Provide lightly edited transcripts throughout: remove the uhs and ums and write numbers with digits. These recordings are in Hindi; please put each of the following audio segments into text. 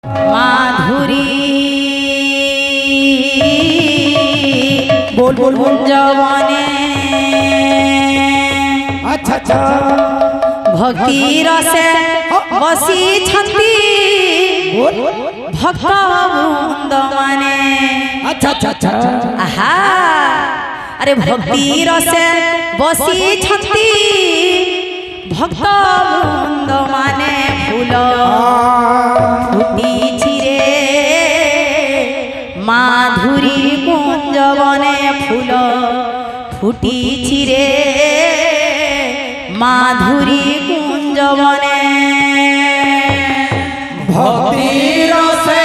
माधुरी बोल बोल बोल जवाने अच्छा अच्छा भक्ति रसे बसी छंती भक्त वृंद माने अच्छा अच्छा अच्छा आहा अरे भक्ति रसे बसी छंती भक्त वृंद माने फूल फुटी छिरे माधुरी कुंज बने फूल फुटी छिरे माधुरी कुंज बने भक्ति रसे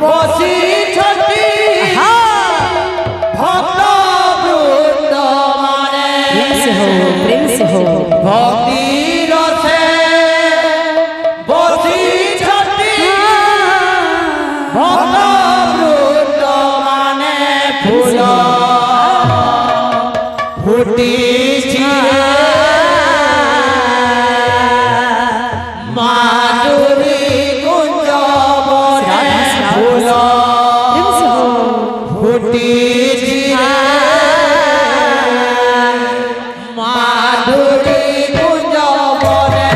बसी छठी भक्त वृंद माने प्रेम से हो भक्ति रसे बसी छठी भक्त वृंद माने फूल फुटी माधुरी कुंज बने फूल फुटी माधुरी कुंज बने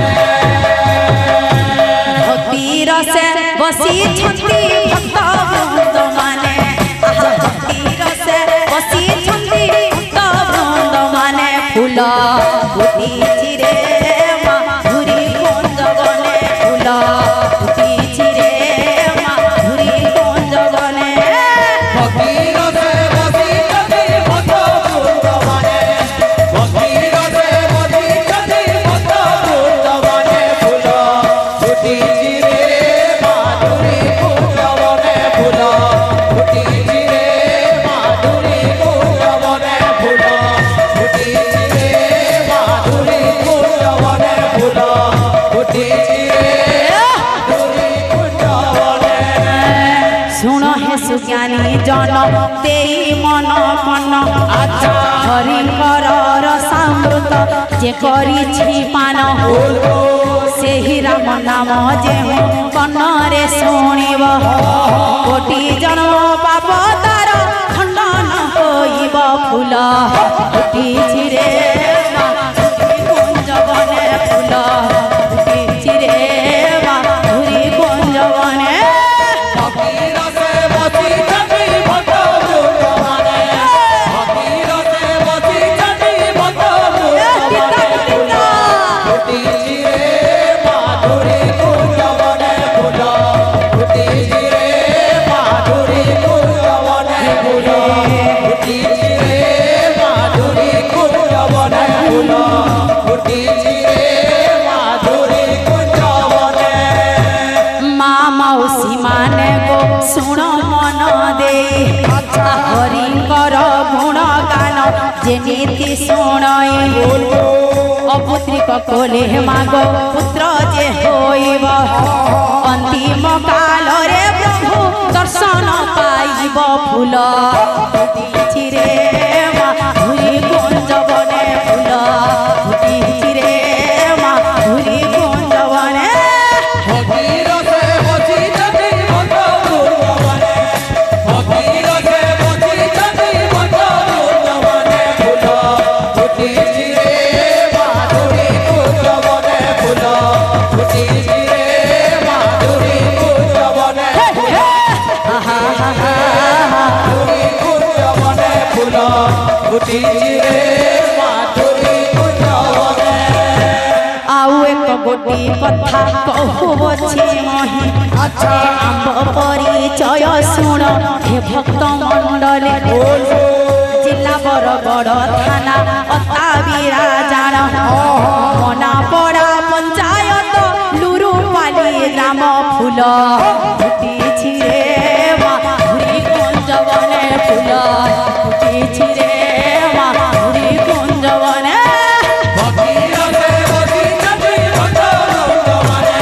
भक्ति रसे बसी छंती भक्त वृंद माने भक्ति रसे बसी छंती भक्त वृंद माने फूल फुटी छिरे माधुरी कुंज बने फूल फुटी छिरे माधुरी कुंज बने भक्ति रसे बसी छठी भक्त वृंद माने भक्ति रसे बसी छठी भक्त वृंद माने फूल फुटी रे माधुरी कुंज बने फूल फुटी रे माधुरी कुंज बने फूल फुटी रे माधुरी कुंज बने फूल फुटी रे माधुरी कुंज बने सुन हे सुज्ञानी जन तेई मन कन हरिकर रसामृत जे करिछि पान सेहि राम नाम जेहु कन्नरे शुणिब कोटि जन्म पाप तार खंडन होइब फूल फुटी छिरे माधुरी कुंज बने फूल फुटी छिरे माधुरी कुंज बने भक्ति रसे बसी छठी भक्त वृंद माने भक्ति रसे बसी छठी भक्त वृंद माने फुटी रे माधुरी कुंज बने फूल फुटी रे माधुरी कुंज बने फूल फुटी रे माधुरी कुंज बने फूल फुटी रे माधुरी कुंज बने मौसी माने गो सुण मन दे हरिकर गुण गान जे नीति शुणई अपुत्रिक कोले माग पुत्र जे होइब अंतिम काल रे प्रभु दर्शन पाइब फूल फुटी छिरे माधुरी कुंज बने फूल फुटी छिरे माधुरी कुंज बने भक्ति रसे बसी छठी भक्त वृंद माने भक्ति रसे बसी छठी भक्त वृंद माने फूल फुटी रे माधुरी कुंज बने फूल फुटी रे माधुरी कुंज बने माधुरी कुंज बने फूल फुटी रे माधुरी कुंज बने आउ एक गोटी कथा कहूछि मही आम्ब परिचय शुण हे भक्त मंडल जिला बरगड़ थाना अताबिरा जान मना पड़ा पंचायत लुरु पाली ग्राम फूल फुटी छिरे माधुरी कुंज बने फूल फुटी छिरे माधुरी कुंज बने भक्ति रसे बसी छठी भक्त वृंद माने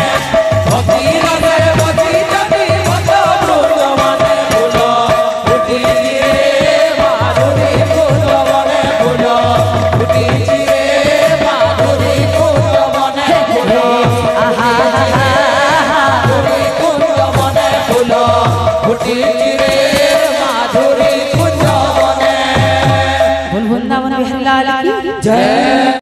भक्ति रसे बसी छठी भक्त वृंद माने फूल फुटी रे माधुरी कुंज बने फूल फुटी रे माधुरी कुंज बने फूल ফুটি চিরে মাধুরী কুঞ্জ বনে। बोल वृंदावन बिहारी लाल की जय।